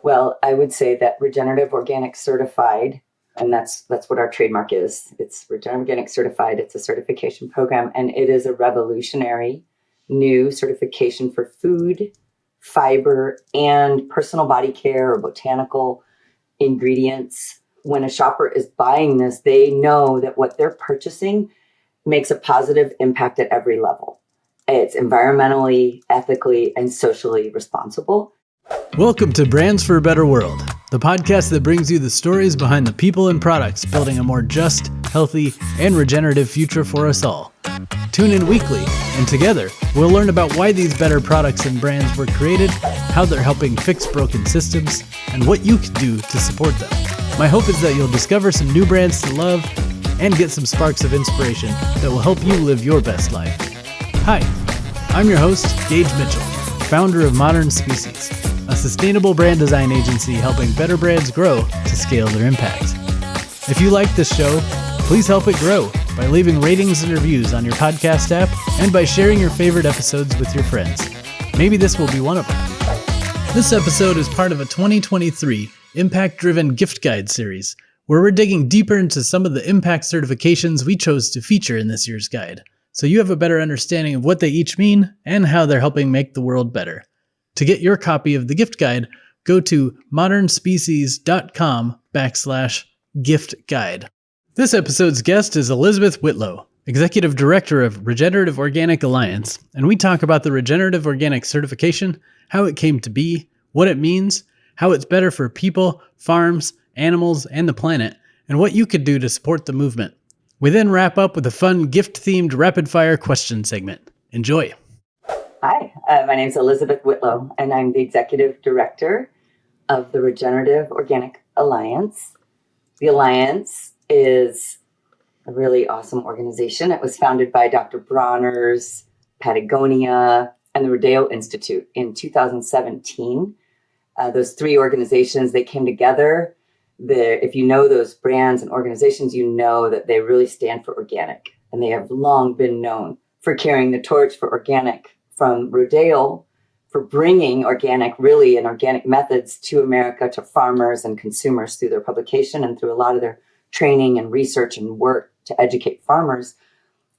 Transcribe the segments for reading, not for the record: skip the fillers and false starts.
Well, I would say that Regenerative Organic Certified, and that's what our trademark is. It's Regenerative Organic Certified. It's a certification program, and it is a revolutionary new certification for food, fiber, and personal body care or botanical ingredients. When a shopper is buying this, they know that what they're purchasing makes a positive impact at every level. It's environmentally, ethically, and socially responsible. Welcome to Brands for a Better World, the podcast that brings you the stories behind the people and products building a more just, healthy, and regenerative future for us all. Tune in weekly, and together, we'll learn about why these better products and brands were created, how they're helping fix broken systems, and what you can do to support them. My hope is that you'll discover some new brands to love and get some sparks of inspiration that will help you live your best life. Hi, I'm your host, Gage Mitchell, founder of Modern Species, a sustainable brand design agency helping better brands grow to scale their impact. If you like this show, please help it grow by leaving ratings and reviews on your podcast app and by sharing your favorite episodes with your friends. Maybe this will be one of them. This episode is part of a 2023 Impact-Driven Gift Guide series, where we're digging deeper into some of the impact certifications we chose to feature in this year's guide, so you have a better understanding of what they each mean and how they're helping make the world better. To get your copy of the gift guide, go to modernspecies.com/gift guide. This episode's guest is Elizabeth Whitlow, Executive Director of Regenerative Organic Alliance, and we talk about the Regenerative Organic certification, how it came to be, what it means, how it's better for people, farms, animals, and the planet, and what you could do to support the movement. We then wrap up with a fun gift-themed rapid-fire question segment. Enjoy. Hi, my name is Elizabeth Whitlow, and I'm the Executive Director of the Regenerative Organic Alliance. The Alliance is a really awesome organization. It was founded by Dr. Bronner's, Patagonia, and the Rodeo Institute in 2017. Those three organizations, they came together. If you know those brands and organizations, you know that they really stand for organic, and they have long been known for carrying the torch for organic from Rodeo, for bringing organic, really, and organic methods to America, to farmers and consumers through their publication and through a lot of their training and research and work to educate farmers.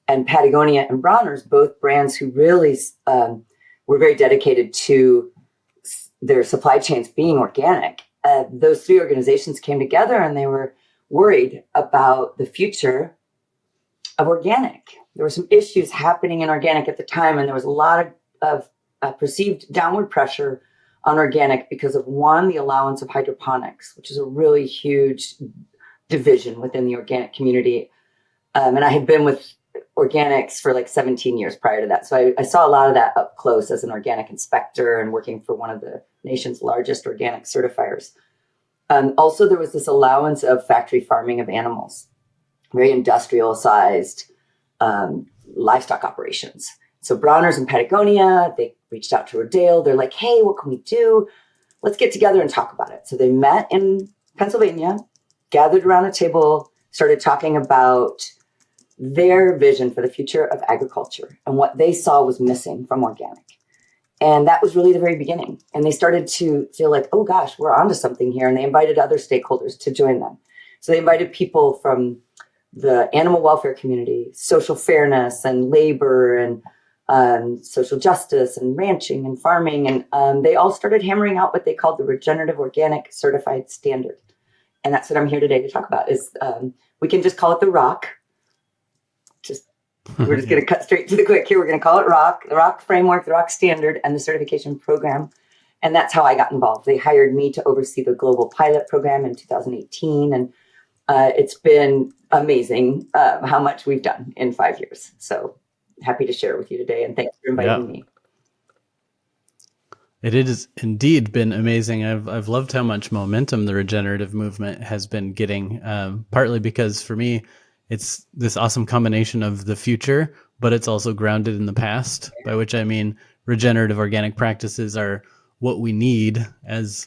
And Patagonia and Bronner's, both brands who really were very dedicated to their supply chains being organic. Those three organizations came together and they were worried about the future of organic. There were some issues happening in organic at the time, and there was a lot of perceived downward pressure on organic because of, one, the allowance of hydroponics, which is a really huge division within the organic community. And I had been with organics for like 17 years prior to that. So I saw a lot of that up close as an organic inspector and working for one of the nation's largest organic certifiers. Also, there was this allowance of factory farming of animals, very industrial sized livestock operations. So Bronner's and Patagonia, they reached out to Rodeo. They're like, hey, what can we do? Let's get together and talk about it. So they met in Pennsylvania, gathered around a table, started talking about their vision for the future of agriculture and what they saw was missing from organic. And that was really the very beginning. And they started to feel like, oh gosh, we're onto something here. And they invited other stakeholders to join them. So they invited people from the animal welfare community, social fairness and labor and social justice and ranching and farming. And they all started hammering out what they called the Regenerative Organic Certified Standard. And that's what I'm here today to talk about is we can just call it the ROC. We're just going to cut straight to the quick here. We're going to call it ROC, the ROC framework, the ROC standard, and the certification program. And that's how I got involved. They hired me to oversee the global pilot program in 2018. And it's been amazing how much we've done in 5 years. So happy to share it with you today. And thanks for inviting me. It has indeed been amazing. I've loved how much momentum the regenerative movement has been getting, partly because for me, it's this awesome combination of the future, but it's also grounded in the past, by which I mean regenerative organic practices are what we need as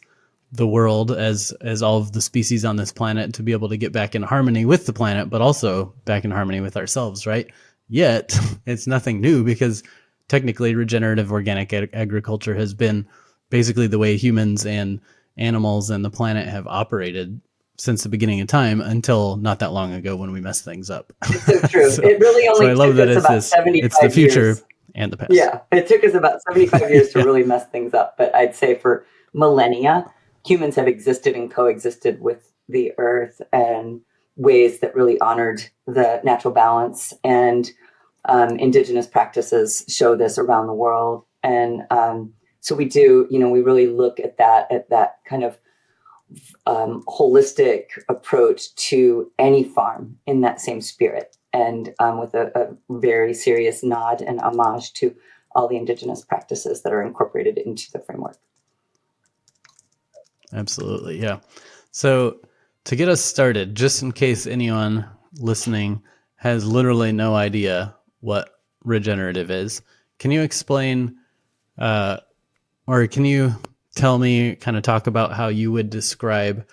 the world, as all of the species on this planet to be able to get back in harmony with the planet, but also back in harmony with ourselves, right? Yet it's nothing new because technically regenerative organic agriculture has been basically the way humans and animals and the planet have operated since the beginning of time until not that long ago when we messed things up. It's so true. It really So only I love took that us about 75 it's the future years. and the past. Yeah, it took us about 75 years to Yeah. really mess things up. But I'd say for millennia, humans have existed and coexisted with the earth in ways that really honored the natural balance. And indigenous practices show this around the world. And so we do, we really look at that kind of holistic approach to any farm in that same spirit, and with a very serious nod and homage to all the indigenous practices that are incorporated into the framework. Absolutely. Yeah. So to get us started, just in case anyone listening has literally no idea what regenerative is, can you explain, or can you tell me, kind of talk about how you would describe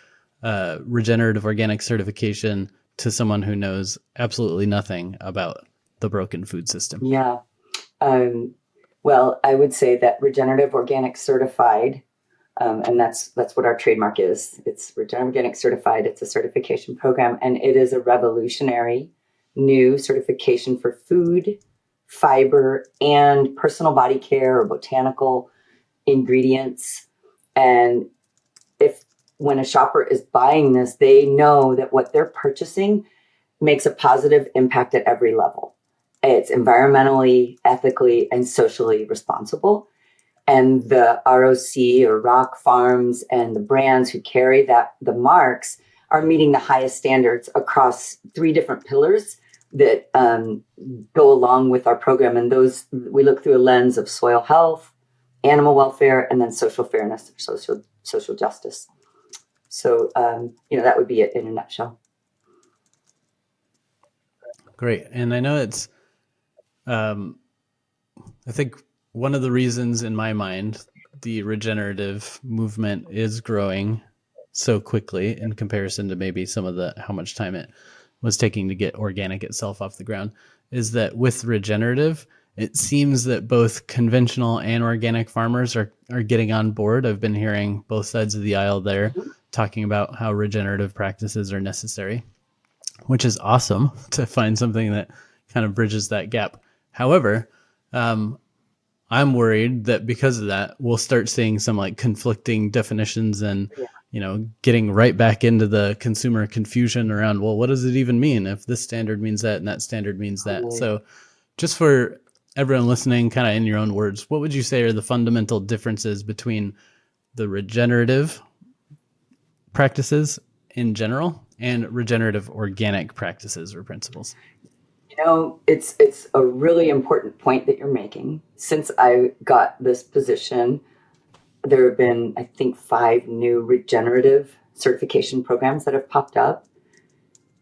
regenerative organic certification to someone who knows absolutely nothing about the broken food system? Yeah. Well, I would say that regenerative organic certified, and that's what our trademark is. It's regenerative organic certified. It's a certification program, and it is a revolutionary new certification for food, fiber, and personal body care or botanical ingredients. And if when a shopper is buying this, they know that what they're purchasing makes a positive impact at every level. It's environmentally, ethically, and socially responsible. And the ROC or Rock Farms and the brands who carry the marks are meeting the highest standards across 3 different pillars that go along with our program. And those, we look through a lens of soil health, animal welfare, and then social fairness, or social justice. So, that would be it in a nutshell. Great. And I know it's, I think one of the reasons in my mind the regenerative movement is growing so quickly in comparison to maybe some of how much time it was taking to get organic itself off the ground is that with regenerative, it seems that both conventional and organic farmers are getting on board. I've been hearing both sides of the aisle there talking about how regenerative practices are necessary, which is awesome to find something that kind of bridges that gap. However, I'm worried that because of that, we'll start seeing some like conflicting definitions and, getting right back into the consumer confusion around, well, what does it even mean if this standard means that and that standard means that? So just for everyone listening, kind of in your own words, what would you say are the fundamental differences between the regenerative practices in general and regenerative organic practices or principles? It's a really important point that you're making. Since I got this position, there have been, I think, 5 new regenerative certification programs that have popped up.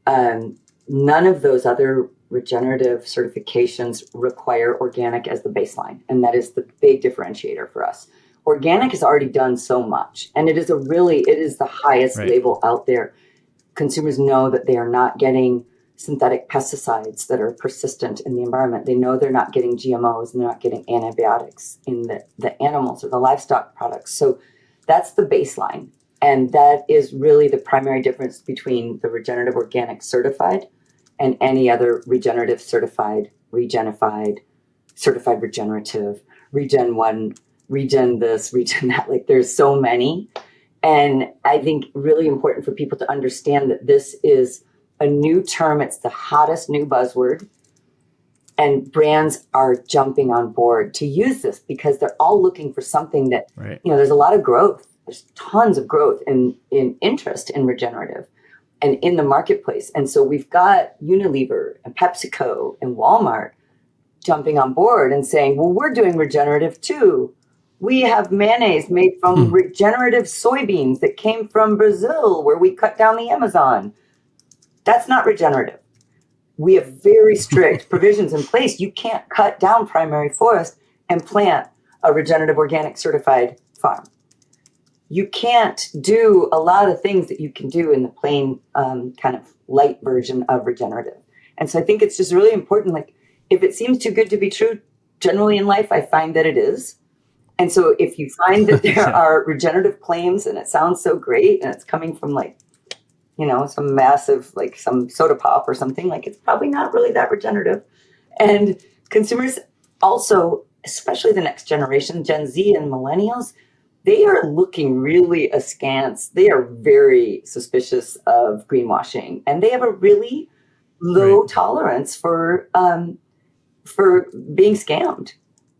None of those other regenerative certifications require organic as the baseline, and that is the big differentiator for us. Organic has already done so much, and it is the highest label out there. Consumers know that they are not getting synthetic pesticides that are persistent in the environment. They know they're not getting GMOs and they're not getting antibiotics in the animals or the livestock products. So that's the baseline. And that is really the primary difference between the regenerative organic certified and any other regenerative certified, regenified, certified regenerative, regen one, regen this, regen that. Like there's so many. And I think really important for people to understand that this is a new term. It's the hottest new buzzword. And brands are jumping on board to use this because they're all looking for something that, there's a lot of growth. There's tons of growth in interest in regenerative and in the marketplace. And so we've got Unilever and PepsiCo and Walmart jumping on board and saying, well, we're doing regenerative too. We have mayonnaise made from regenerative soybeans that came from Brazil, where we cut down the Amazon. That's not regenerative. We have very strict provisions in place. You can't cut down primary forest and plant a regenerative organic certified farm. You can't do a lot of things that you can do in the plain kind of light version of regenerative. And so I think it's just really important. Like if it seems too good to be true, generally in life, I find that it is. And so if you find that there Yeah. are regenerative claims and it sounds so great and it's coming from like, some massive, like some soda pop or something, like it's probably not really that regenerative. And consumers also, especially the next generation, Gen Z and millennials, they are looking really askance. They are very suspicious of greenwashing, and they have a really low Right. tolerance for being scammed.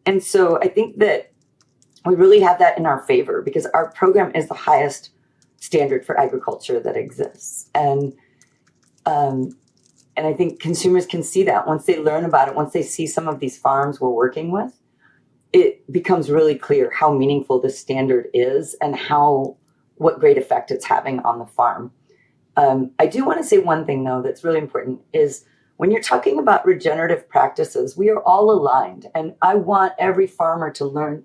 And so I think that we really have that in our favor because our program is the highest standard for agriculture that exists. And I think consumers can see that once they learn about it, once they see some of these farms we're working with, it becomes really clear how meaningful this standard is and what great effect it's having on the farm. I do want to say one thing, though, that's really important is when you're talking about regenerative practices, we are all aligned. And I want every farmer to learn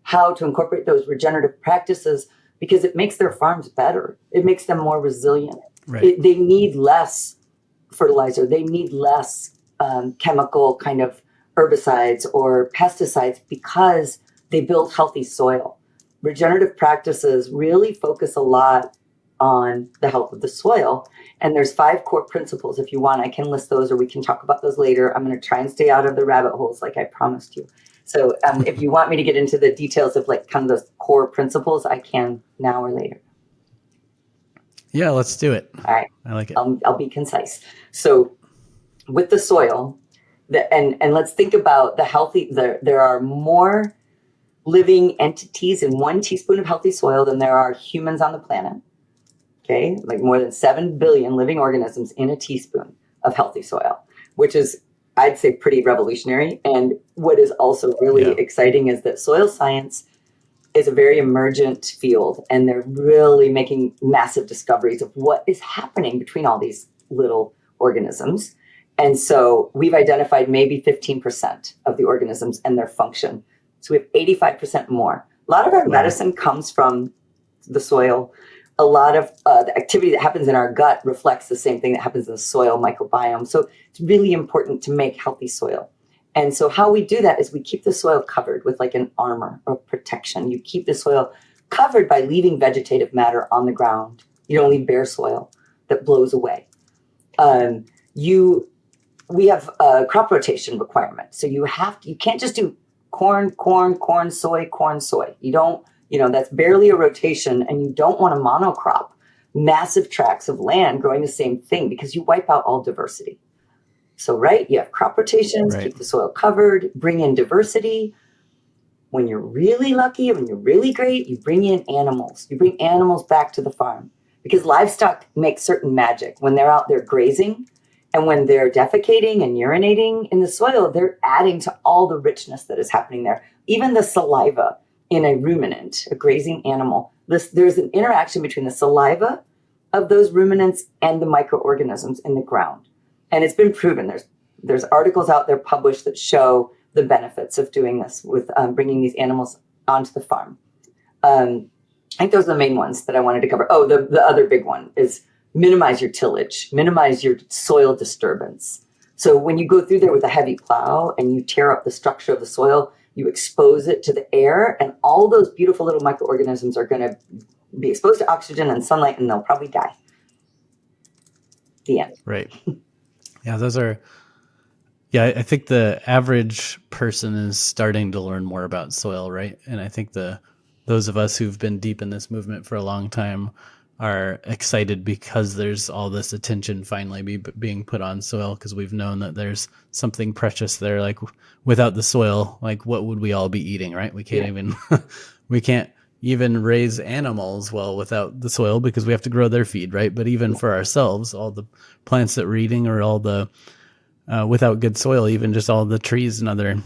how to incorporate those regenerative practices because it makes their farms better. It makes them more resilient. Right. They need less fertilizer. They need less chemical kind of herbicides or pesticides because they build healthy soil. Regenerative practices really focus a lot on the health of the soil. And there's 5 core principles. If you want, I can list those or we can talk about those later. I'm going to try and stay out of the rabbit holes like I promised you. So if you want me to get into the details of like kind of those core principles, I can now or later. Yeah, let's do it. All right. I like it. I'll be concise. So with the soil, and let's think about the healthy, there are more living entities in 1 teaspoon of healthy soil than there are humans on the planet. Okay, like more than 7 billion living organisms in a teaspoon of healthy soil, which is, I'd say, pretty revolutionary. And what is also really exciting is that soil science is a very emergent field, and they're really making massive discoveries of what is happening between all these little organisms. And so we've identified maybe 15% of the organisms and their function. So we have 85% more. A lot of our medicine comes from the soil. A lot of the activity that happens in our gut reflects the same thing that happens in the soil microbiome. So it's really important to make healthy soil. And so how we do that is we keep the soil covered with like an armor or protection. You keep the soil covered by leaving vegetative matter on the ground. You don't leave bare soil that blows away. We have a crop rotation requirement. So you can't just do corn, soy. You don't, that's barely a rotation, and you don't want to monocrop massive tracts of land growing the same thing because you wipe out all diversity. So, right, you have crop rotations, keep the soil covered, bring in diversity. When you're really lucky, when you're really great, you bring in animals. You bring animals back to the farm because livestock make certain magic. When they're out there grazing and when they're defecating and urinating in the soil, they're adding to all the richness that is happening there. Even the saliva in a ruminant, a grazing animal, there's an interaction between the saliva of those ruminants and the microorganisms in the ground. And it's been proven. There's articles out there published that show the benefits of doing this with bringing these animals onto the farm. I think those are the main ones that I wanted to cover. Oh, the other big one is minimize your tillage, minimize your soil disturbance. So when you go through there with a heavy plow and you tear up the structure of the soil, you expose it to the air, and all those beautiful little microorganisms are going to be exposed to oxygen and sunlight, and they'll probably die. The end. Right. Yeah, I think the average person is starting to learn more about soil, right? And I think those of us who've been deep in this movement for a long time are excited because there's all this attention finally being put on soil, because we've known that there's something precious there. Like without the soil, like what would we all be eating, right? We can't we can't even raise animals well without the soil because we have to grow their feed, right? But even for ourselves, all the plants that we're eating or all the without good soil, even just all the trees and other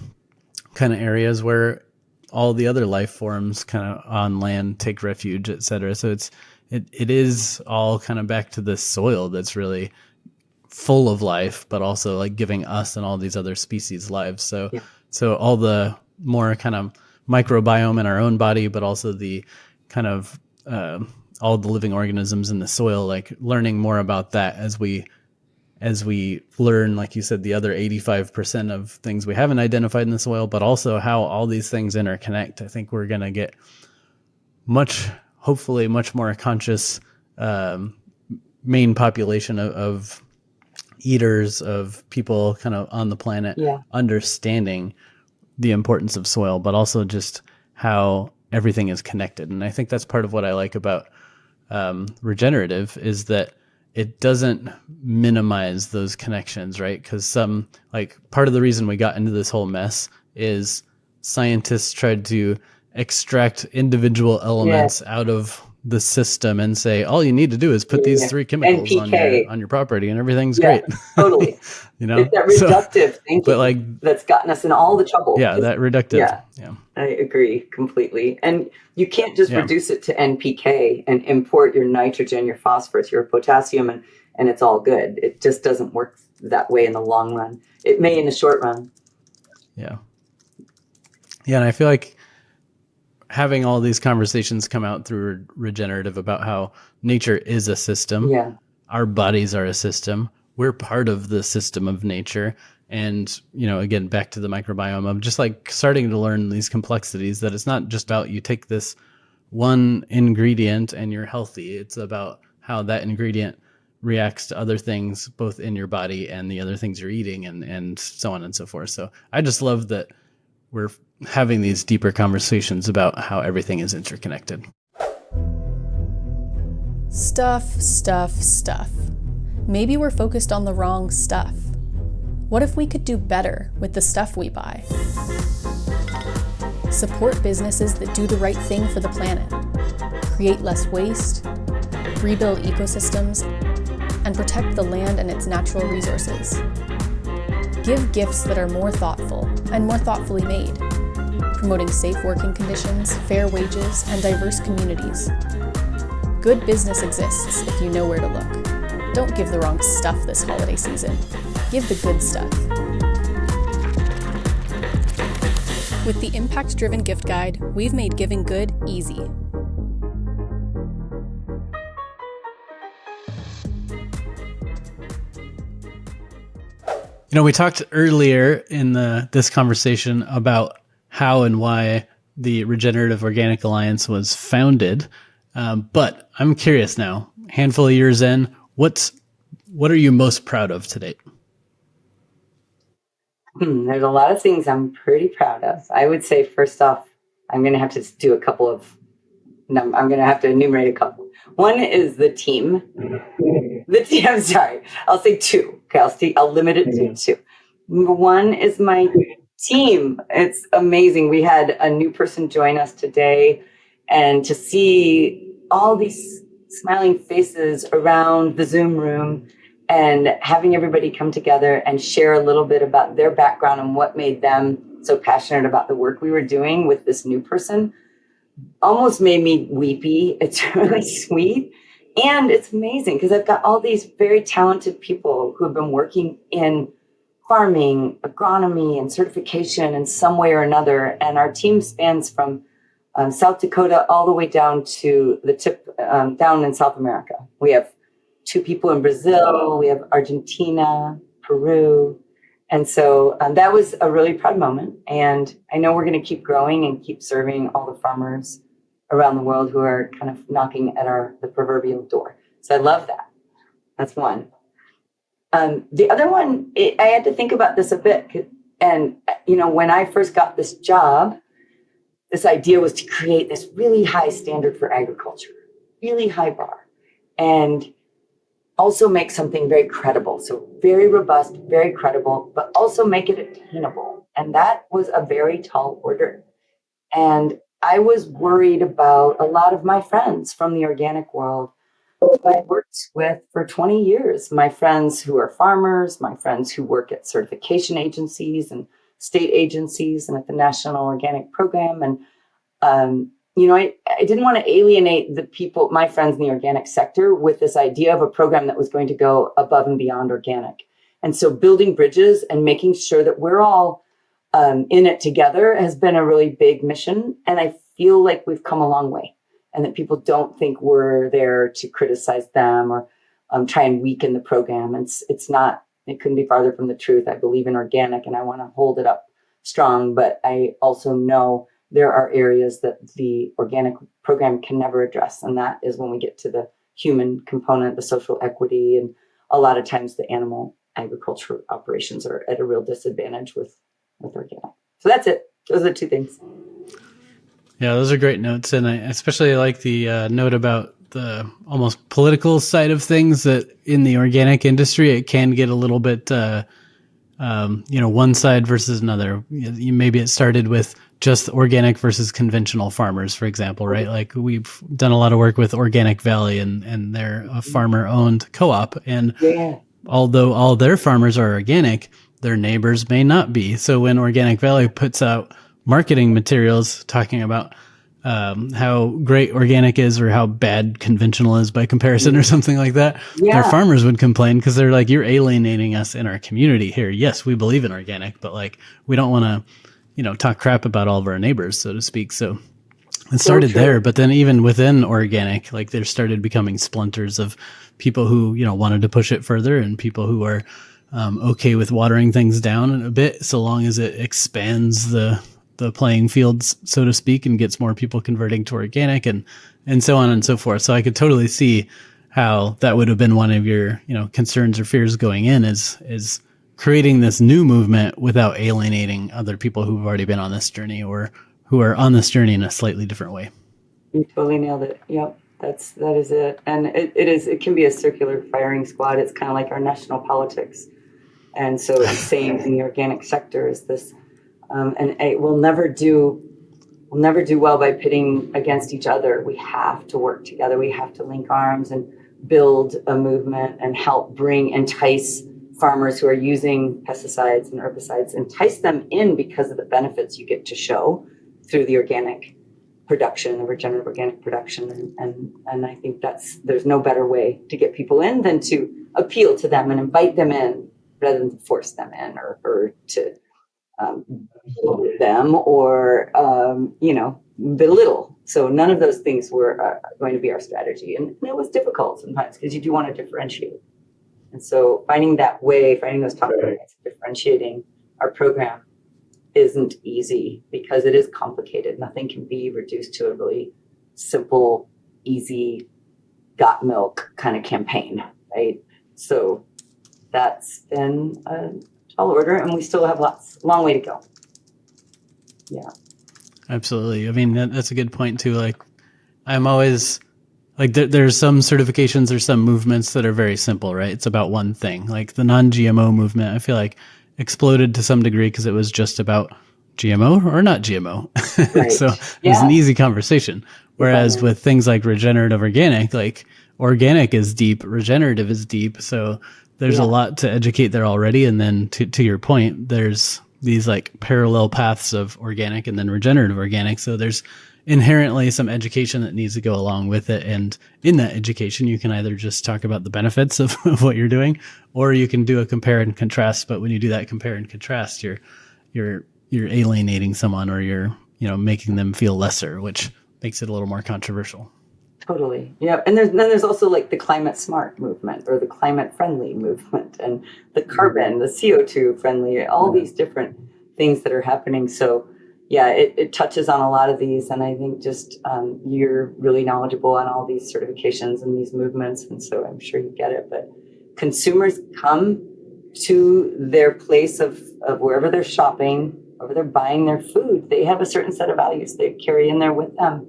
kind of areas where all the other life forms kind of on land take refuge, et cetera. So it is all kind of back to the soil that's really full of life, but also like giving us and all these other species lives. So all the more kind of microbiome in our own body, but also the kind of all the living organisms in the soil, like learning more about that as we as we learn, like you said, the other 85% of things we haven't identified in the soil, but also how all these things interconnect, I think we're going to get hopefully much more conscious main population of eaters, of people kind of on the planet, understanding the importance of soil, but also just how everything is connected. And I think that's part of what I like about regenerative, is that it doesn't minimize those connections, right? Because part of the reason we got into this whole mess is scientists tried to extract individual elements out of the system and say, all you need to do is put these 3 chemicals NPK. on your property and everything's great. Totally. It's that reductive thinking that's gotten us in all the trouble. Yeah, that reductive. Yeah, I agree completely. And you can't just reduce it to NPK and import your nitrogen, your phosphorus, your potassium, and it's all good. It just doesn't work that way in the long run. It may in the short run. Yeah. Yeah, and I feel like having all these conversations come out through regenerative about how nature is a system. Yeah. Our bodies are a system. We're part of the system of nature. And, again, back to the microbiome, I'm just like starting to learn these complexities, that it's not just about you take this one ingredient and you're healthy. It's about how that ingredient reacts to other things, both in your body and the other things you're eating, and so on and so forth. So I just love that we're having these deeper conversations about how everything is interconnected. Stuff. Maybe we're focused on the wrong stuff. What if we could do better with the stuff we buy? Support businesses that do the right thing for the planet, create less waste, rebuild ecosystems, and protect the land and its natural resources. Give gifts that are more thoughtful and more thoughtfully made, promoting safe working conditions, fair wages, and diverse communities. Good business exists if you know where to look. Don't give the wrong stuff this holiday season. Give the good stuff. With the Impact-Driven Gift Guide, we've made giving good easy. We talked earlier in this conversation about how and why the Regenerative Organic Alliance was founded. But I'm curious now, handful of years in, what are you most proud of to date? There's a lot of things I'm pretty proud of. I would say, first off, I'm going to have to do a couple of, I'm going to have to enumerate a couple. One is the team. I'm sorry, I'll say 2. Okay, I'll limit it to 2. Number 1 is my team. It's amazing. We had a new person join us today, and to see all these smiling faces around the Zoom room and having everybody come together and share a little bit about their background and what made them so passionate about the work we were doing with this new person almost made me weepy. It's really sweet. And it's amazing because I've got all these very talented people who have been working in farming, agronomy, and certification in some way or another. And our team spans from South Dakota all the way down to the tip down in South America. We have 2 people in Brazil. We have Argentina, Peru. And so that was a really proud moment. And I know we're going to keep growing and keep serving all the farmers around the world who are kind of knocking at the proverbial door. So I love that. That's one. The other one, I had to think about this a bit. And, when I first got this job, this idea was to create this really high standard for agriculture, really high bar, and also make something very credible. So very robust, very credible, but also make it attainable. And that was a very tall order. And I was worried about a lot of my friends from the organic world who I worked with for 20 years. My friends who are farmers, my friends who work at certification agencies and state agencies and at the National Organic Program. And, I didn't want to alienate the people, my friends in the organic sector, with this idea of a program that was going to go above and beyond organic. And so building bridges and making sure that we're all in it together has been a really big mission. And I feel like we've come a long way, and that people don't think we're there to criticize them or try and weaken the program. It's not, it couldn't be farther from the truth. I believe in organic and I want to hold it up strong, but I also know there are areas that the organic program can never address. And that is when we get to the human component, the social equity, and a lot of times the animal agriculture operations are at a real disadvantage with organic. So that's it. Those are the two things. Yeah, those are great notes. And I especially like the note about the almost political side of things, that in the organic industry, it can get a little bit, one side versus another. Maybe it started with just organic versus conventional farmers, for example, right? Like we've done a lot of work with Organic Valley, and they're a farmer-owned co-op. And although all their farmers are organic, their neighbors may not be. So when Organic Valley puts out marketing materials talking about how great organic is or how bad conventional is by comparison or something like that, their farmers would complain because they're like, you're alienating us in our community here. Yes, we believe in organic, but like we don't want to, talk crap about all of our neighbors, so to speak. So it started there, but then even within organic, like there started becoming splinters of people who, wanted to push it further, and people who are okay with watering things down a bit, so long as it expands the playing fields, so to speak, and gets more people converting to organic, and so on and so forth. So I could totally see how that would have been one of your, concerns or fears going in, is creating this new movement without alienating other people who've already been on this journey or who are on this journey in a slightly different way. You totally nailed it. Yep. That is it. And it can be a circular firing squad. It's kind of like our national politics. And so it's the same in the organic sector is this, and we'll never do well by pitting against each other. We have to work together. We have to link arms and build a movement and help entice farmers who are using pesticides and herbicides, entice them in because of the benefits you get to show through the organic production, the regenerative organic production. And I think there's no better way to get people in than to appeal to them and invite them in rather than to force them in or to them or, belittle. So none of those things were going to be our strategy. And it was difficult sometimes because you do want to differentiate. And so finding those top points, differentiating our program isn't easy because it is complicated. Nothing can be reduced to a really simple, easy, got milk kind of campaign, right? So that's been a tall order, and we still have long way to go. Yeah. Absolutely. I mean, that's a good point too. Like I'm always like, there's some certifications or some movements that are very simple, right? It's about one thing. Like the non-GMO movement, I feel like exploded to some degree because it was just about GMO or not GMO. Right. So it was an easy conversation. Whereas with things like regenerative organic, like organic is deep, regenerative is deep. So there's a lot to educate there already. And then to your point, there's these like parallel paths of organic and then regenerative organic. So there's inherently some education that needs to go along with it. And in that education, you can either just talk about the benefits of what you're doing, or you can do a compare and contrast. But when you do that compare and contrast, you're alienating someone, or you're, making them feel lesser, which makes it a little more controversial. Totally. Yeah. And there's also like the climate smart movement or the climate friendly movement and the carbon, the CO2 friendly, all these different things that are happening. So yeah, it touches on a lot of these. And I think just you're really knowledgeable on all these certifications and these movements. And so I'm sure you get it. But consumers come to their place of wherever they're shopping, wherever they're buying their food. They have a certain set of values they carry in there with them.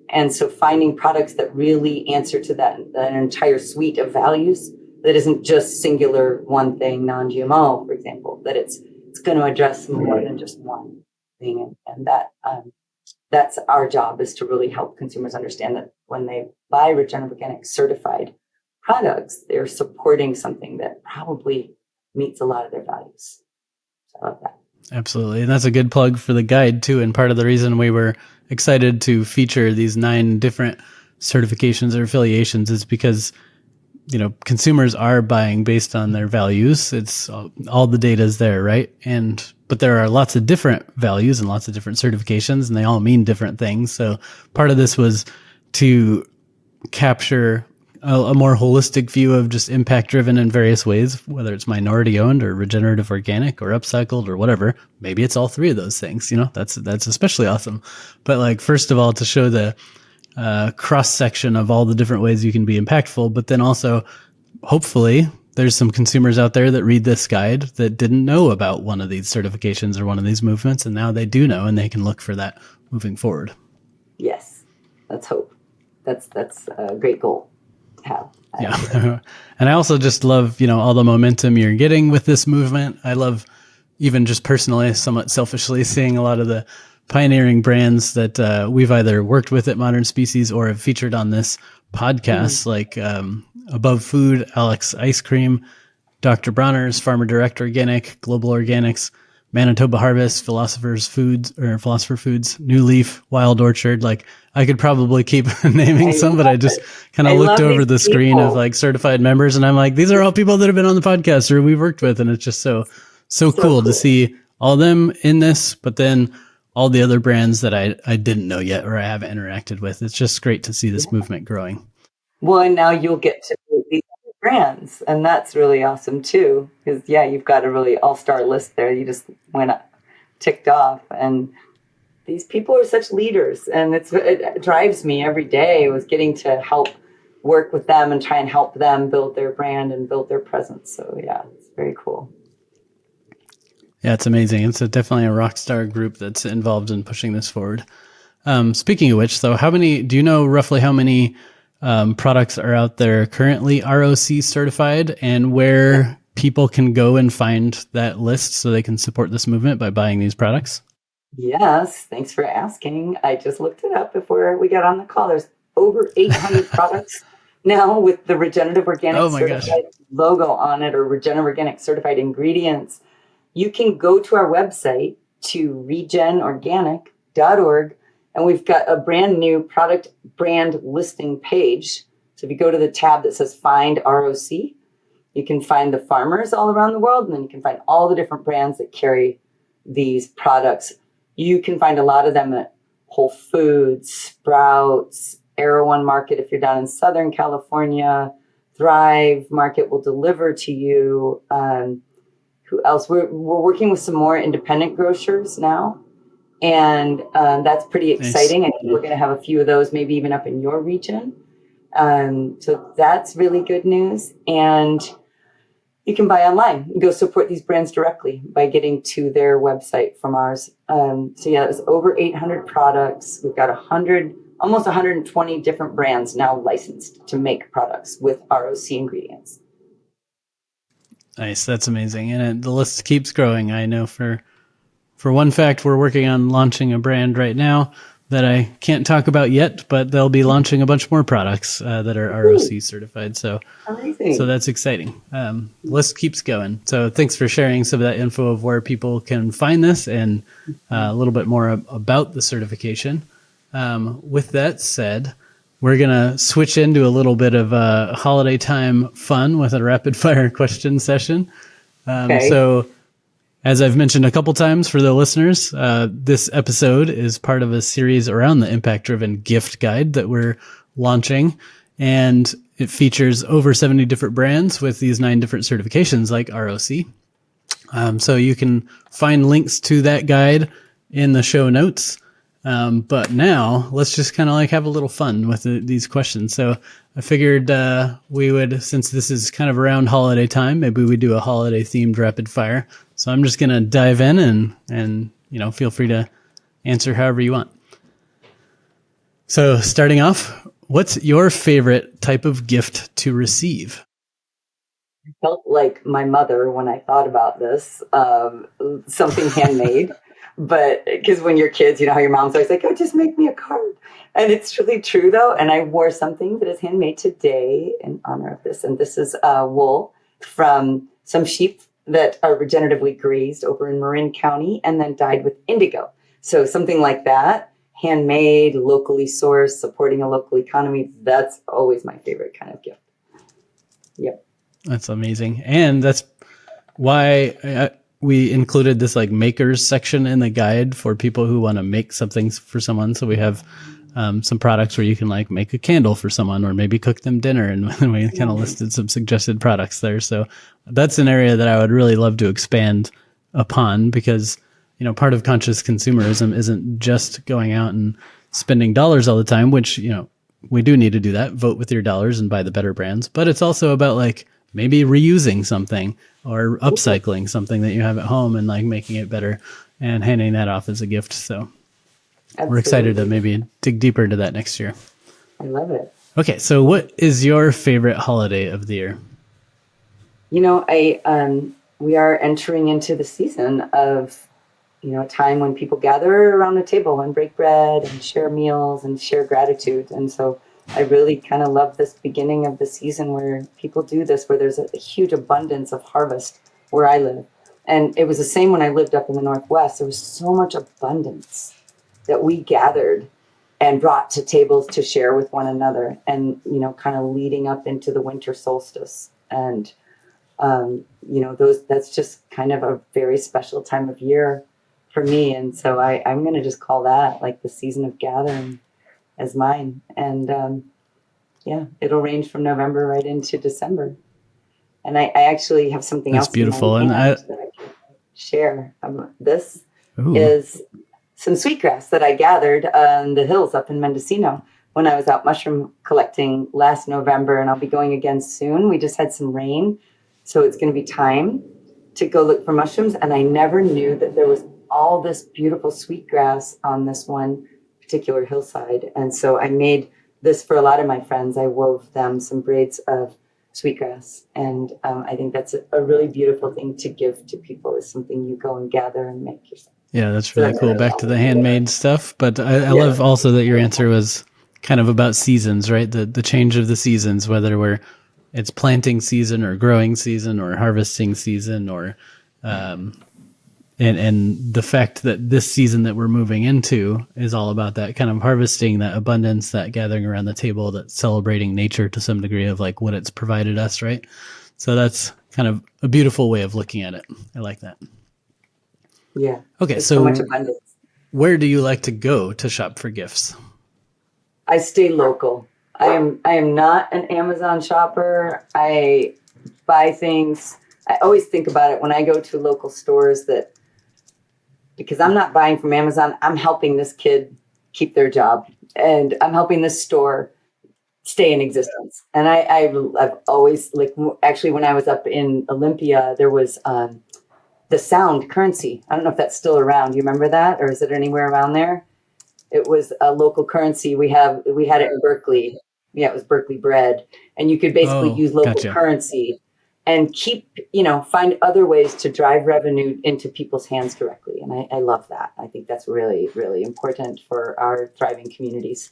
And so finding products that really answer to that entire suite of values that isn't just singular one thing, non-GMO, for example, that it's going to address more than just one thing. And that's our job, is to really help consumers understand that when they buy regenerative organic certified products, they're supporting something that probably meets a lot of their values. So I love that. Absolutely. And that's a good plug for the guide too. And part of the reason we were excited to feature these 9 different certifications or affiliations is because, consumers are buying based on their values. It's all the data is there, right? But there are lots of different values and lots of different certifications, and they all mean different things. So part of this was to capture a more holistic view of just impact driven in various ways, whether it's minority owned or regenerative organic or upcycled or whatever. Maybe it's all three of those things, that's especially awesome. But like, first of all, to show the cross section of all the different ways you can be impactful, but then also hopefully there's some consumers out there that read this guide that didn't know about one of these certifications or one of these movements. And now they do know, and they can look for that moving forward. Yes. Let's hope. That's a great goal to have. Yeah. And I also just love, all the momentum you're getting with this movement. I love, even just personally, somewhat selfishly, seeing a lot of the pioneering brands that we've either worked with at Modern Species or have featured on this podcast, like Above Food, Alex Ice Cream, Dr. Bronner's, Farmer Direct Organic, Global Organics, Manitoba Harvest, Philosopher Foods, New Leaf, Wild Orchard. Like, I could probably keep naming some, but I just kind of looked over the screen of like certified members, and I'm like, these are all people that have been on the podcast or we've worked with, and it's just so cool to see all of them in this, but then all the other brands that I didn't know yet or I haven't interacted with. It's just great to see this movement growing. Well, and now you'll get to meet these other brands, and that's really awesome too. Because you've got a really all-star list there. You just ticked off, and these people are such leaders, and it drives me every day. Was getting to help work with them and try and help them build their brand and build their presence. So it's very cool. Yeah, it's amazing. It's definitely a rock star group that's involved in pushing this forward. Speaking of which, though, do you know roughly how many products are out there currently ROC certified, and where people can go and find that list so they can support this movement by buying these products? Yes, thanks for asking. I just looked it up before we got on the call. There's over 800 products now with the Regenerative Organic certified logo on it, or Regenerative Organic certified ingredients. You can go to our website to regenorganic.org, and we've got a brand new product brand listing page. So if you go to the tab that says Find ROC, you can find the farmers all around the world, and then you can find all the different brands that carry these products. You can find a lot of them at Whole Foods, Sprouts, Erewhon Market if you're down in Southern California. Thrive Market will deliver to you. Who else? We're working with some more independent grocers now, and that's pretty exciting. Nice. I think we're going to have a few of those, maybe even up in your region. So that's really good news. And you can buy online and go support these brands directly by getting to their website from ours. It's over 800 products. We've got almost 120 different brands now licensed to make products with ROC ingredients. Nice. That's amazing. And the list keeps growing. I know for one fact, we're working on launching a brand right now that I can't talk about yet, but they'll be launching a bunch more products that are ROC certified. So, amazing. So that's exciting. List keeps going. So thanks for sharing some of that info of where people can find this and a little bit more about the certification. With that said, we're going to switch into a little bit of holiday time fun with a rapid fire question session. Okay. So as I've mentioned a couple times for the listeners, this episode is part of a series around the impact-driven gift guide that we're launching. And it features over 70 different brands with these 9 different certifications like ROC. So you can find links to that guide in the show notes. But now let's just kind of like have a little fun with these questions. So I figured we would, since this is kind of around holiday time, maybe we do a holiday themed rapid fire. So I'm just going to dive in and feel free to answer however you want. So starting off, what's your favorite type of gift to receive? I felt like my mother when I thought about this, something handmade. But because when you're kids, you know how your mom's always like, oh, just make me a card. And it's really true, though. And I wore something that is handmade today in honor of this. And this is wool from some sheep that are regeneratively grazed over in Marin County and then dyed with indigo. So something like that, handmade, locally sourced, supporting a local economy, that's always my favorite kind of gift. Yep. That's amazing. And that's why we included this like makers section in the guide for people who want to make something for someone. So we have some products where you can like make a candle for someone or maybe cook them dinner. And we kind of listed some suggested products there. So that's an area that I would really love to expand upon because, you know, part of conscious consumerism isn't just going out and spending dollars all the time, which, you know, we do need to do that, vote with your dollars and buy the better brands, but it's also about like maybe reusing something or upcycling something that you have at home and like making it better and handing that off as a gift. So we're excited to maybe dig deeper into that next year. I love it. Okay. So what is your favorite holiday of the year? You know, we are entering into the season of, you know, a time when people gather around the table and break bread and share meals and share gratitude. And so I really kind of love this beginning of the season where people do this, where there's a huge abundance of harvest where I live. And it was the same when I lived up in the Northwest. There was so much abundance that we gathered and brought to tables to share with one another and, you know, kind of leading up into the winter solstice. And, you know, that's just kind of a very special time of year for me. And so I'm going to just call that like the season of gathering as mine. And yeah, it'll range from November right into December. And I actually have something That's else beautiful. in my hand And that I can share. This is some sweetgrass that I gathered on the hills up in Mendocino when I was out mushroom collecting last November, and I'll be going again soon. We just had some rain, so it's going to be time to go look for mushrooms. And I never knew that there was all this beautiful sweetgrass on this one particular hillside. And so I made this for a lot of my friends. I wove them some braids of sweetgrass. And I think that's a really beautiful thing to give to people, is something you go and gather and make yourself. Yeah, that's really cool. Back to the handmade stuff. But I love also that your answer was kind of about seasons, right? The change of the seasons, whether it's planting season or growing season or harvesting season or and the fact that this season that we're moving into is all about that kind of harvesting, that abundance, that gathering around the table, that celebrating nature to some degree of like what it's provided us, right? So that's kind of a beautiful way of looking at it. I like that. Yeah. Okay, so much abundance. Where do you like to go to shop for gifts? I stay local. I am not an Amazon shopper. I buy things. I always think about it when I go to local stores that because I'm not buying from Amazon, I'm helping this kid keep their job, and I'm helping this store stay in existence. And I've always, like, actually when I was up in Olympia, there was the sound currency. I don't know if that's still around. You remember that, or is it anywhere around there? It was a local currency. We had it in Berkeley. Yeah, it was Berkeley bread, and you could basically use local currency and find other ways to drive revenue into people's hands directly. And I love that. I think that's really, really important for our thriving communities.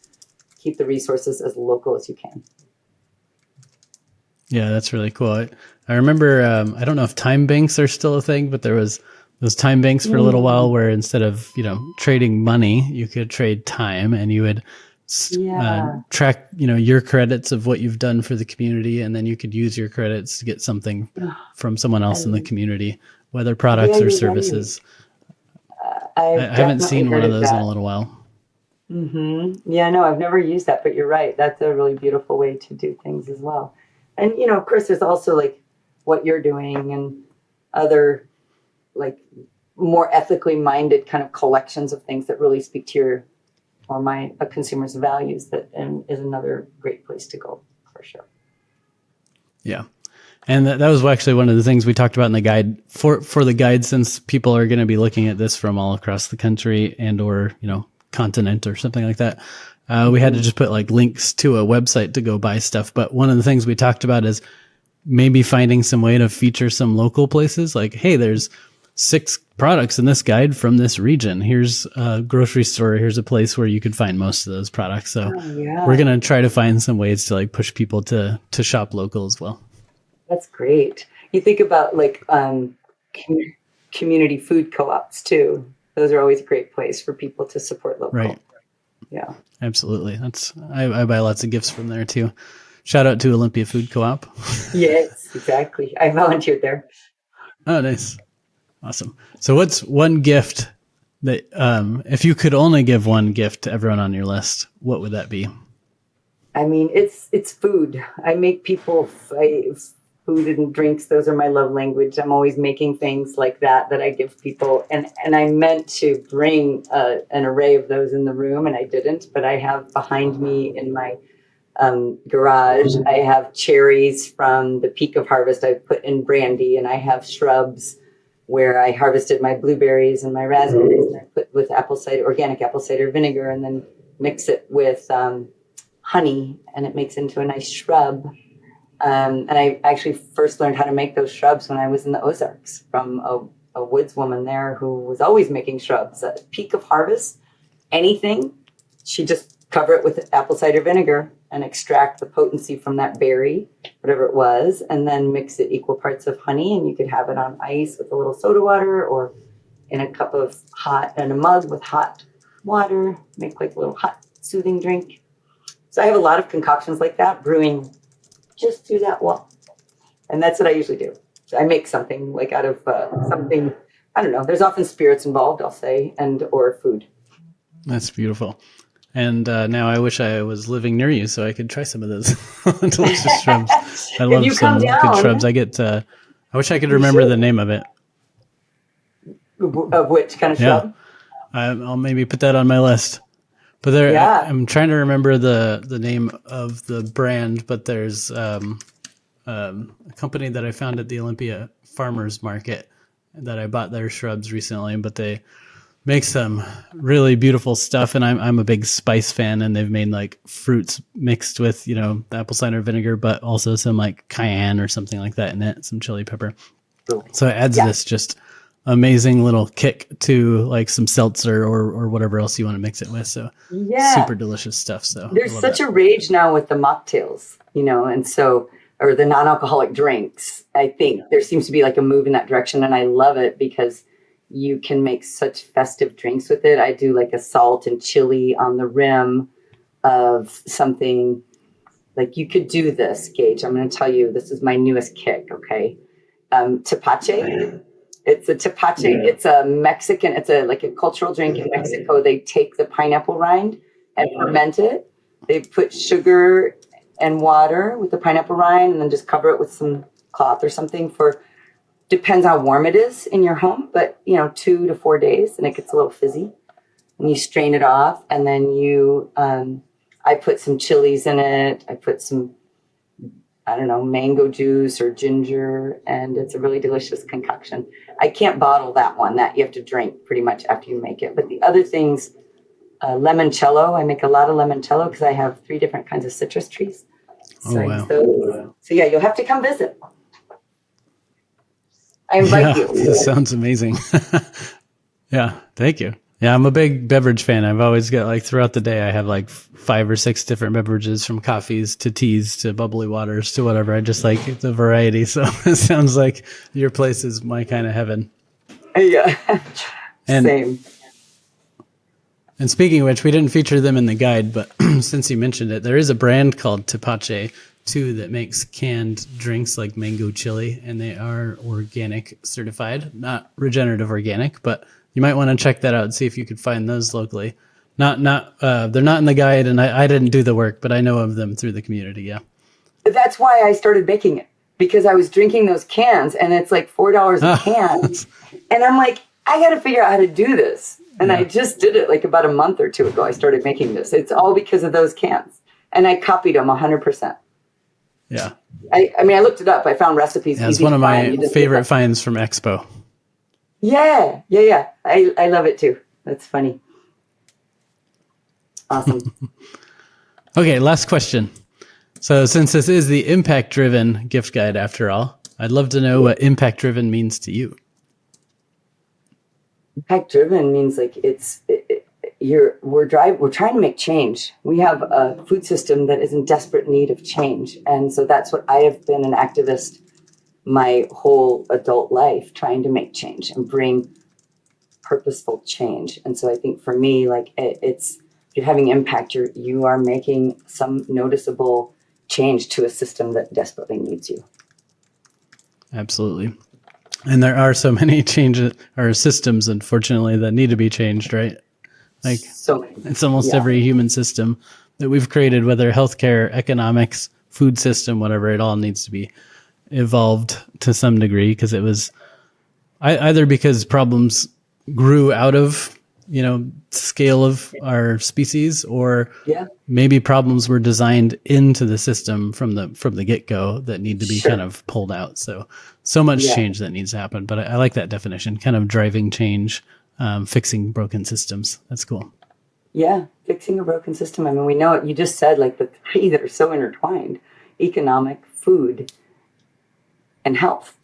Keep the resources as local as you can. Yeah, that's really cool. I remember, I don't know if time banks are still a thing, but there was those time banks for a little while where instead of, trading money, you could trade time, and you would track, your credits of what you've done for the community. And then you could use your credits to get something from someone else in the community, whether products or services. I haven't seen one of those in a little while. Mm-hmm. Yeah, no, I've never used that, but you're right. That's a really beautiful way to do things as well. And, of course, there's also like what you're doing and other like more ethically minded kind of collections of things that really speak to a consumer's values, and is another great place to go for sure. Yeah. And that was actually one of the things we talked about in the guide for the guide, since people are going to be looking at this from all across the country and or, continent or something like that. We had to just put like links to a website to go buy stuff. But one of the things we talked about is maybe finding some way to feature some local places. Like, hey, there's 6 products in this guide from this region. Here's a grocery store. Here's a place where you could find most of those products. So we're going to try to find some ways to like push people to shop local as well. That's great. You think about like community food co-ops too. Those are always a great place for people to support local. Right. Yeah. Absolutely. I buy lots of gifts from there too. Shout out to Olympia Food Co-op. Yes, exactly. I volunteered there. Oh, nice. Awesome. So what's one gift that if you could only give one gift to everyone on your list, what would that be? I mean, it's food. I make people food and drinks. Those are my love language. I'm always making things like that I give people. And I meant to bring an array of those in the room, and I didn't. But I have behind me in my garage, I have cherries from the peak of harvest I put in brandy, and I have shrubs where I harvested my blueberries and my raspberries, and I put with organic apple cider vinegar, and then mix it with honey, and it makes into a nice shrub. And I actually first learned how to make those shrubs when I was in the Ozarks from a woods woman there who was always making shrubs. At the peak of harvest, anything, she just cover it with apple cider vinegar and extract the potency from that berry, whatever it was, and then mix it equal parts of honey, and you could have it on ice with a little soda water or in a mug with hot water, make like a little hot soothing drink. So I have a lot of concoctions like that brewing just through that wall. And that's what I usually do. So I make something like out of something, I don't know, there's often spirits involved, I'll say, or food. That's beautiful. And now I wish I was living near you so I could try some of those delicious shrubs. I love some good shrubs. I wish I could remember the name of it. Of which kind of shrub? I'll maybe put that on my list. But I'm trying to remember the name of the brand, but there's a company that I found at the Olympia Farmers Market that I bought their shrubs recently, but they make some really beautiful stuff, and I'm a big spice fan, and they've made like fruits mixed with, the apple cider vinegar, but also some like cayenne or something like that in it, some chili pepper. So it adds this just amazing little kick to like some seltzer or whatever else you want to mix it with. So super delicious stuff. So there's such a rage now with the mocktails, and so, or the non-alcoholic drinks. I think there seems to be like a move in that direction, and I love it because you can make such festive drinks with it. I do like a salt and chili on the rim of something. Like you could do this, Gage. I'm going to tell you, this is my newest kick. Okay. Tepache. It's a tepache. Yeah. It's a Mexican, it's like a cultural drink in Mexico. They take the pineapple rind and ferment it. They put sugar and water with the pineapple rind and then just cover it with some cloth or something depends how warm it is in your home, but 2 to 4 days, and it gets a little fizzy. And you strain it off, and then I put some chilies in it. I put some, mango juice or ginger, and it's a really delicious concoction. I can't bottle that one. That you have to drink pretty much after you make it. But the other things, limoncello. I make a lot of limoncello because I have 3 different kinds of citrus trees. So, wow. So you'll have to come visit. I invite you. That sounds amazing. Yeah, thank you. Yeah, I'm a big beverage fan. I've always got like throughout the day, I have like 5 or 6 different beverages, from coffees to teas to bubbly waters to whatever. I just like the variety. So it sounds like your place is my kind of heaven. Yeah, same. And speaking of which, we didn't feature them in the guide, but since you mentioned it, there is a brand called Tepache too that makes canned drinks like mango chili, and they are organic certified, not regenerative organic, but you might want to check that out and see if you could find those locally. They're not in the guide, and I didn't do the work, but I know of them through the community. Yeah. That's why I started making it, because I was drinking those cans, and it's like $4 a can. And I'm like, I got to figure out how to do this. And I just did it like about a month or 2 ago. I started making this. It's all because of those cans. And I copied them 100%. Yeah. I looked it up. I found recipes. Yeah, it's one of my favorite finds from Expo. Yeah. I love it too. That's funny. Awesome. Okay, last question. So since this is the impact-driven gift guide after all, I'd love to know what impact-driven means to you. Impact-driven means like we're trying to make change. We have a food system that is in desperate need of change. And so that's what I have been an activist my whole adult life, trying to make change and bring purposeful change. And so I think for me, like if you're having impact, you are making some noticeable change to a system that desperately needs you. Absolutely. And there are so many changes or systems, unfortunately, that need to be changed, right? Like So it's almost yeah. every human system that we've created, whether healthcare, economics, food system, whatever, it all needs to be evolved to some degree, because it was either because problems grew out of, scale of our species, or Yeah. maybe problems were designed into the system from the get-go that need to be Sure. kind of pulled out. So much Yeah. change that needs to happen. But I like that definition, kind of driving change, fixing broken systems. That's cool. Yeah. Fixing a broken system. I mean, we know it. You just said like the three that are so intertwined: economic, food, and health.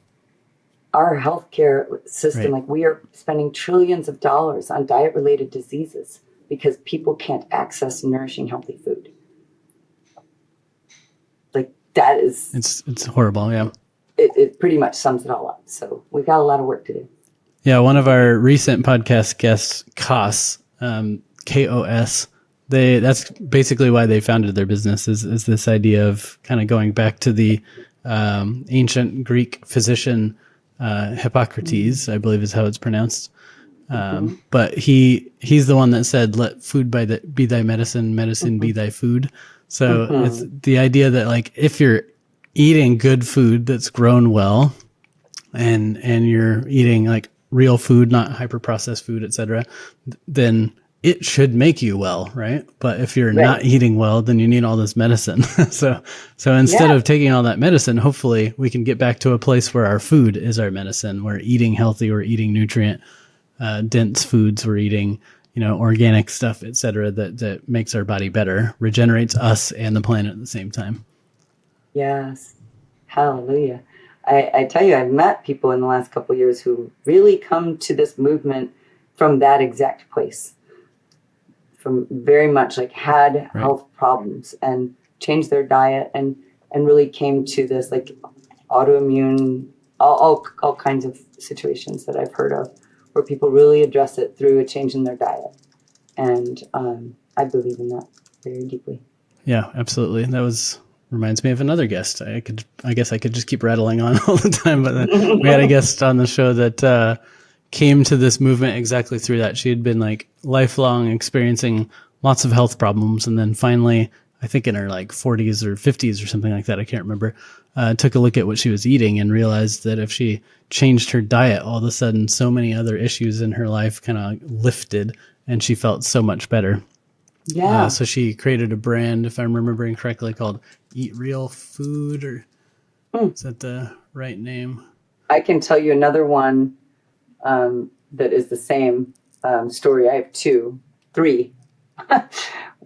Our healthcare system, Right. like we are spending trillions of dollars on diet-related diseases because people can't access nourishing, healthy food. Like that is, It's horrible. Yeah. it pretty much sums it all up. So we've got a lot of work to do. Yeah. One of our recent podcast guests, Kos, KOS, that's basically why they founded their business, is this idea of kind of going back to the ancient Greek physician Hippocrates, I believe is how it's pronounced. But he's the one that said, "Let food be thy medicine, medicine be thy food." So it's the idea that, like, if you're eating good food that's grown well, and you're eating like real food, not hyper processed food, etc., then it should make you well, right? But if you're not eating well, then you need all this medicine. so instead of taking all that medicine, hopefully we can get back to a place where our food is our medicine. We're eating healthy, we're eating nutrient dense foods, we're eating, organic stuff, etc., that makes our body better, regenerates us and the planet at the same time. Yes. Hallelujah. I tell you, I've met people in the last couple of years who really come to this movement from that exact place. From very much like had health problems and changed their diet and really came to this like autoimmune, all kinds of situations that I've heard of where people really address it through a change in their diet. And I believe in that very deeply. Yeah, absolutely. Reminds me of another guest. I guess I could just keep rattling on all the time, but we had a guest on the show that came to this movement exactly through that. She had been like lifelong experiencing lots of health problems, and then finally, I think in her like 40s or 50s or something like that, I can't remember, took a look at what she was eating and realized that if she changed her diet, all of a sudden so many other issues in her life kind of lifted, and she felt so much better. Yeah. So she created a brand, if I'm remembering correctly, called Eat Real Food, or is that the right name? I can tell you another one that is the same story. I have three.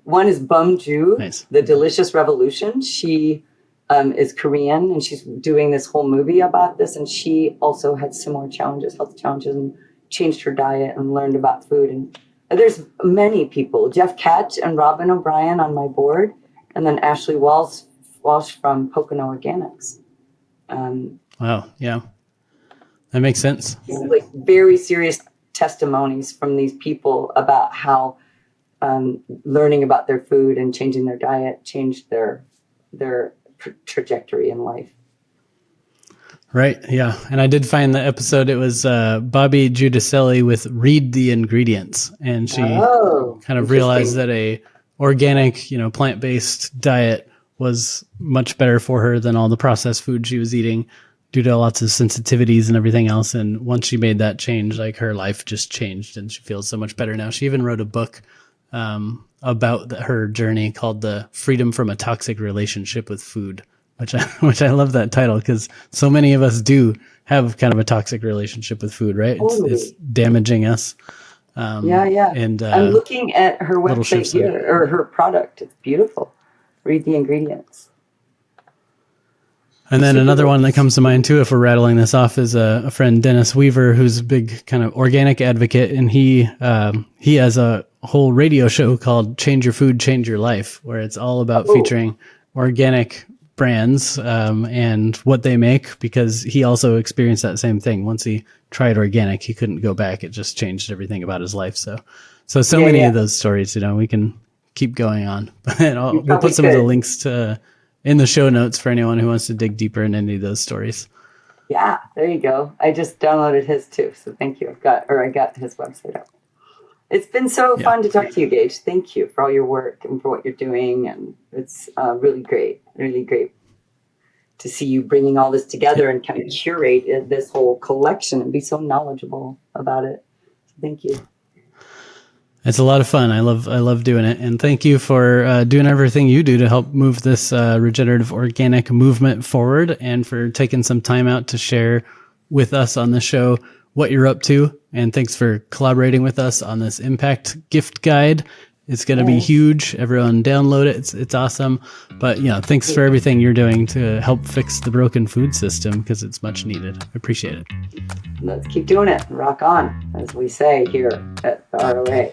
One is Bum Ju, Nice. The Delicious Revolution. She is Korean, and she's doing this whole movie about this. And she also had similar challenges, health challenges, and changed her diet and learned about food. And there's many people, Jeff Katch and Robin O'Brien on my board, and then Ashley Walsh from Pocono Organics. Wow. Yeah. That makes sense. Like very serious testimonies from these people about how learning about their food and changing their diet changed their trajectory in life. Right. Yeah. And I did find the episode. It was Bobby Giudicelli with Read the Ingredients. And she kind of realized that a organic, plant-based diet was much better for her than all the processed food she was eating due to lots of sensitivities and everything else. And once she made that change, like her life just changed and she feels so much better now. She even wrote a book about her journey called The Freedom from a Toxic Relationship with Food, which I love that title because so many of us do have kind of a toxic relationship with food, right? It's damaging us. Yeah. And I'm looking at her website here, or her product. It's beautiful. Read the ingredients. And then another one that comes to mind too, if we're rattling this off, is a friend, Dennis Weaver, who's a big kind of organic advocate. And he has a whole radio show called Change Your Food, Change Your Life, where it's all about featuring organic brands and what they make, because he also experienced that same thing. Once he tried organic, he couldn't go back. It just changed everything about his life. So many of those stories, we can keep going on. But we'll put some of the links in the show notes for anyone who wants to dig deeper in any of those stories. Yeah, there you go. I just downloaded his too, so thank you. I got his website up. It's been so fun to talk to you, Gage. Thank you for all your work and for what you're doing, and it's really great to see you bringing all this together and kind of curate this whole collection and be so knowledgeable about it. So thank you. It's a lot of fun. I love doing it. And thank you for doing everything you do to help move this regenerative organic movement forward, and for taking some time out to share with us on the show what you're up to. And thanks for collaborating with us on this impact gift guide. It's going to be huge. Everyone download it. It's awesome. But thanks for everything you're doing to help fix the broken food system, because it's much needed. I appreciate it. Let's keep doing it. Rock on, as we say here at the ROA.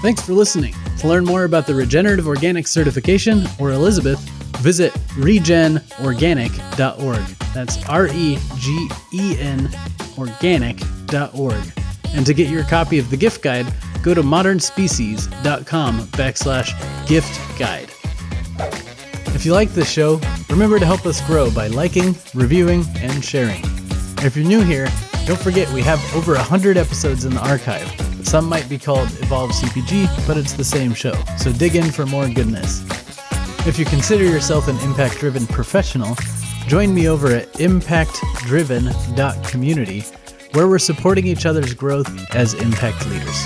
Thanks for listening. To learn more about the Regenerative Organic Certification or Elizabeth, visit regenorganic.org. That's REGEN organic.org. And to get your copy of the gift guide, go to modernspecies.com/gift guide. If you like this show, remember to help us grow by liking, reviewing, and sharing. If you're new here, don't forget we have over 100 episodes in the archive. Some might be called Evolve CPG, but it's the same show, so dig in for more goodness. If you consider yourself an impact-driven professional, join me over at impactdriven.community, where we're supporting each other's growth as impact leaders.